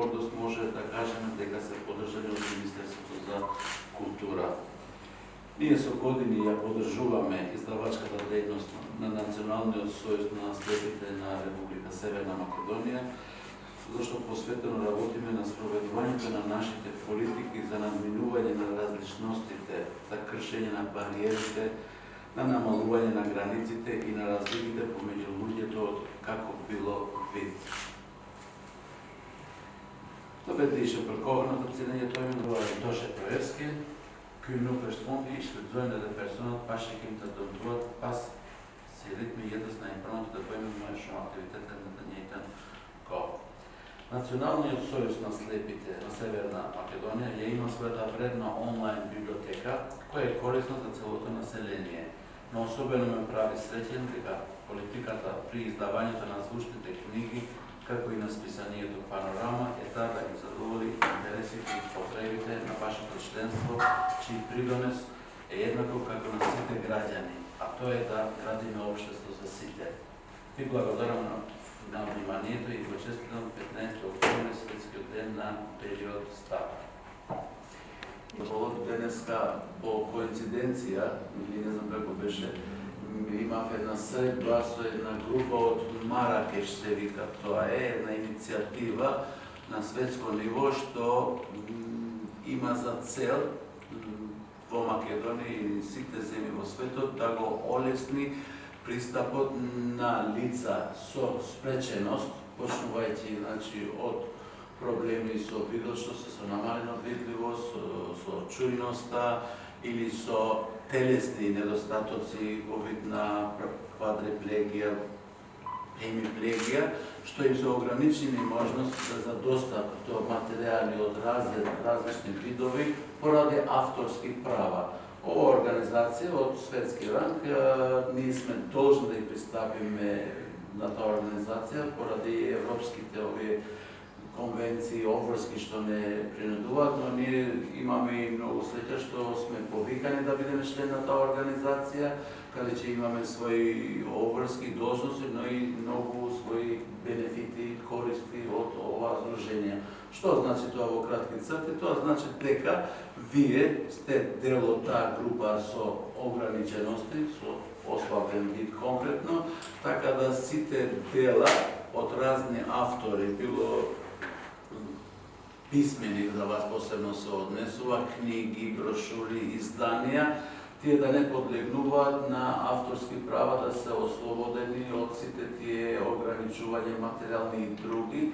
гордост може да кажеме дека се поддржани од Министерството за култура. Ние со години ја поддржуваме издавачката дејност на Националниот сојуз на слепите на Република Северна Македонија, зашто посветено работиме на спроведувањето на нашите политики за надминување на различностите, за кршење на бариерите, на намалување на границите и на разликите помеѓу луѓето од како било вид. Dat werd deze verkopen op het in het Dosje Proevski, kun je nog verstaan is het zo'n de persoon pas je kunt dat doen pas se ritmi jednostavno i prvo da pojmemo naše aktivitete na njejten kao. Nacionalniот сојуз на слепите на Северна Македонија ја има својата вредна онлайн библиотека која е корисна за целото население, но особено ме прави среќен дека политиката при издавањето на звучните книги како и на списанието Панорама е таа да ги задоволи интересите и потребите на вашето членство, чиј придонес е еднаков како на сите граѓани, а тоа е да градиме општество за сите. Ви благодарам на вниманието и го честитам 15 октомври, светскиот ден на период стар. Денеска по коинциденција, или не знам како беше, имав една средба со една група од Маракеш, се вика, тоа е една иницијатива на светско ниво што има за цел во Македонија и сите земји во светот да го олесни пристапот на лица со спреченост, почнувајќи од проблеми со видот, што се со намалена видливост, со чујноста или со телесни недостатоци во вид на квадриплегија, хемиплегија, што им се ограничени можности за достап до материјали од различни видови поради авторски права. Ова организација од светски ранг, ние сме должни да ја пристапиме на таа организација поради европските овие конвенции, обврски што не принудуваат, но ние имаме и многу среќа што сме повикани да бидеме член на таа организација, каде ќе имаме своји обврски должности, но и многу своји бенефити, користи од ова здружение. Што значи тоа во кратки црти? Тоа значи дека вие сте дел од таа група со ограничености, со ослабен вид конкретно, така да сите дела од разни автори, било писмени за вас посебно се однесува, книги, брошури, изданија, тие да не подлегнуваат на авторски права, да се ослободени од сите тие ограничувања материјални и други.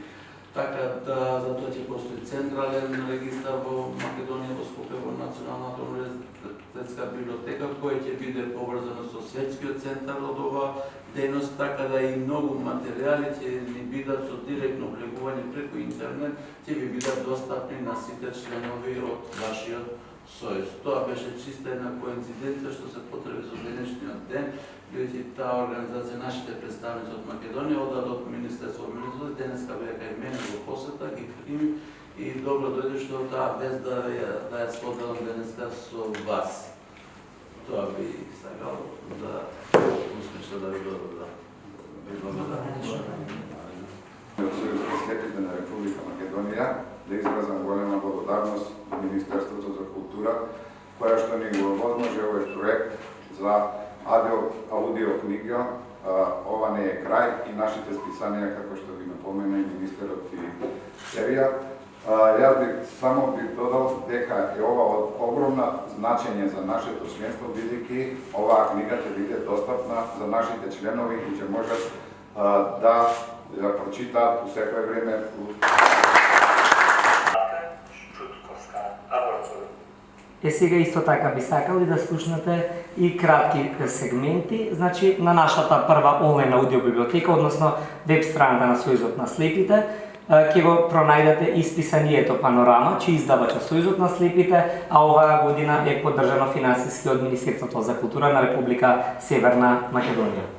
Така да затоа ќе постои централен регистар во Македонија, во Скопје, во Националната универзитетска библиотека, кој ќе биде поврзано со светскиот центар од ова дејност, така да и многу материјали ќе ни бидат со директно влегување преку интернет, ќе ви бидат достапни на сите членови од вашиот сојуз. Тоа беше чиста една коинциденција што се потреби со денешниот ден, бидејќи таа организација, нашите представници од Македонија одат од Министерството образованието, денеска беа кај мене во посета, ги прими и добро дојде што таа вест да ја споделам денеска со вас. Тоа би сакал да успешно да ви благодарам. Сојуз на слепите на Република Македонија да изразам голема благодарност Министерството за култура, која што ни го овозможи овој проект за аудио книга. Ова не е крај и нашите списанија, како што ви напомена и министерот и Серија. Јас би само додал дека е ова од огромна значење за нашето членство, бидејќи оваа книга ќе биде достапна за нашите членови и ќе можат да ја прочитаат по секое време. Сега исто така би сакали да слушнете и кратки сегменти, значи на нашата прва онлайн аудиобиблиотека, односно веб страната на Сојузот на слепите, ќе го пронајдете исписанието Панорама, чиј издавача Сојузот на слепите, а оваа година е поддржано финансиски од Министерството за култура на Република Северна Македонија.